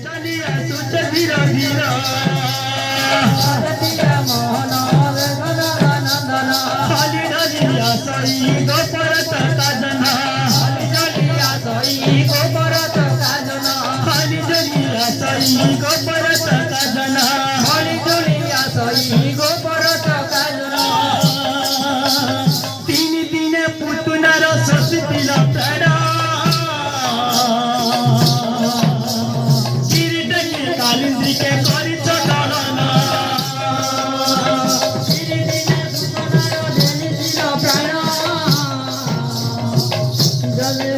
चलिया सुच धीर धीर मोहन नंदन हाली डलिया सई गोपरत काजना हाली डलिया सई गोबरत काजना हाली डलिया सई गोपरत काजना हाली डलिया सई गोबरत काजना तीन दिन पुतुनार षष्ठीर प्राण किरीटके कालिंद्रीके करिछ गणना जले